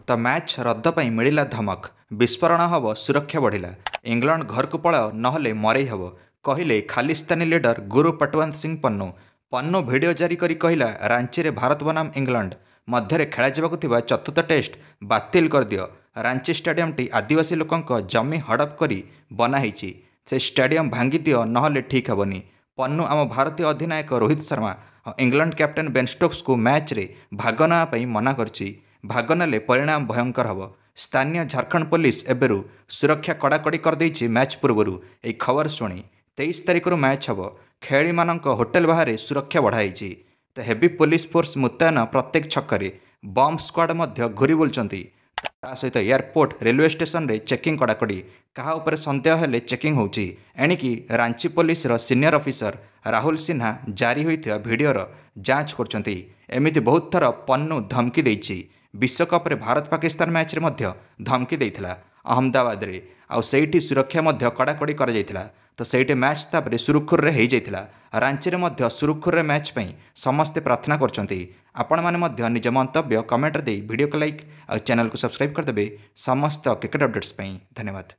तो मैच रद्द पाई मिलिला धमक। विस्फोरण हब सुरक्षा बढ़िला। इंग्लैंड घर को पलाओ नहले मरई हब कहले खालिस्तानी लीडर गुरु पटवंत सिंह पन्नू। पन्नू भिडियो जारी करी कहला रांची रे भारत बनाम इंग्लैंड मध्य खेला जावाकुथिबा चतुर्थ टेस्ट बातिल कर दियो। रांची स्टेडियम टी आदिवासी लोकंक जमी हड़प करी बना ହେଇଛି। से स्टेडियम भांगी दियो नहले ठीक हेबनी। पन्नू आम भारतीय अधिनायक रोहित शर्मा और इंग्लैंड कैप्टेन बेन स्टोक्स को मैच रे भाग नापी मना करछि। भाग नेले परिणाम भयंकर हब। स्थानीय झारखंड पुलिस एबेरु सुरक्षा कड़ाकड़ी कर देछि। मैच पूर्वरु ए खबर शुणी 23 तारिख मैच हब। खेलाड़ी मानक होटेल बाहर सुरक्षा बढ़ाई। तो हेवी पुलिस फोर्स मुतयन प्रत्येक छकरे बम स्क्वाड मध्य घूरी बुलचंती। ता सहित एयरपोर्ट रेलवे स्टेशन रे चेकिंग कड़ाकड़ी। कहा उपर संदेह हेले चेकिंग होउची। एणिकी रांची पुलिस रो सीनियर ऑफिसर राहुल सिन्हा जारी होइथिया वीडियोर जांच करचंती। एमिति बहुत थर पन्नू धमकी देइछि। विश्वकप रे भारत पाकिस्तान मैच रे मध्य धमकी देइथिला अहमदाबाद रे। आउ सेठी सुरक्षा मध्य कड़ाकड़ी कर जाइथिला। तो सेठी मैच तापरे सुरुखुर रे हेइ जाइथिला। रांची रे मध्य सुरुखुर रे मैच पई समस्ते प्रार्थना करचंती। आपण माने मध्य निज मंतव्य कमेंट दे वीडियो को लाइक और चैनल को सब्सक्राइब कर देबे। समस्त क्रिकेट अपडेट्स पई धन्यवाद।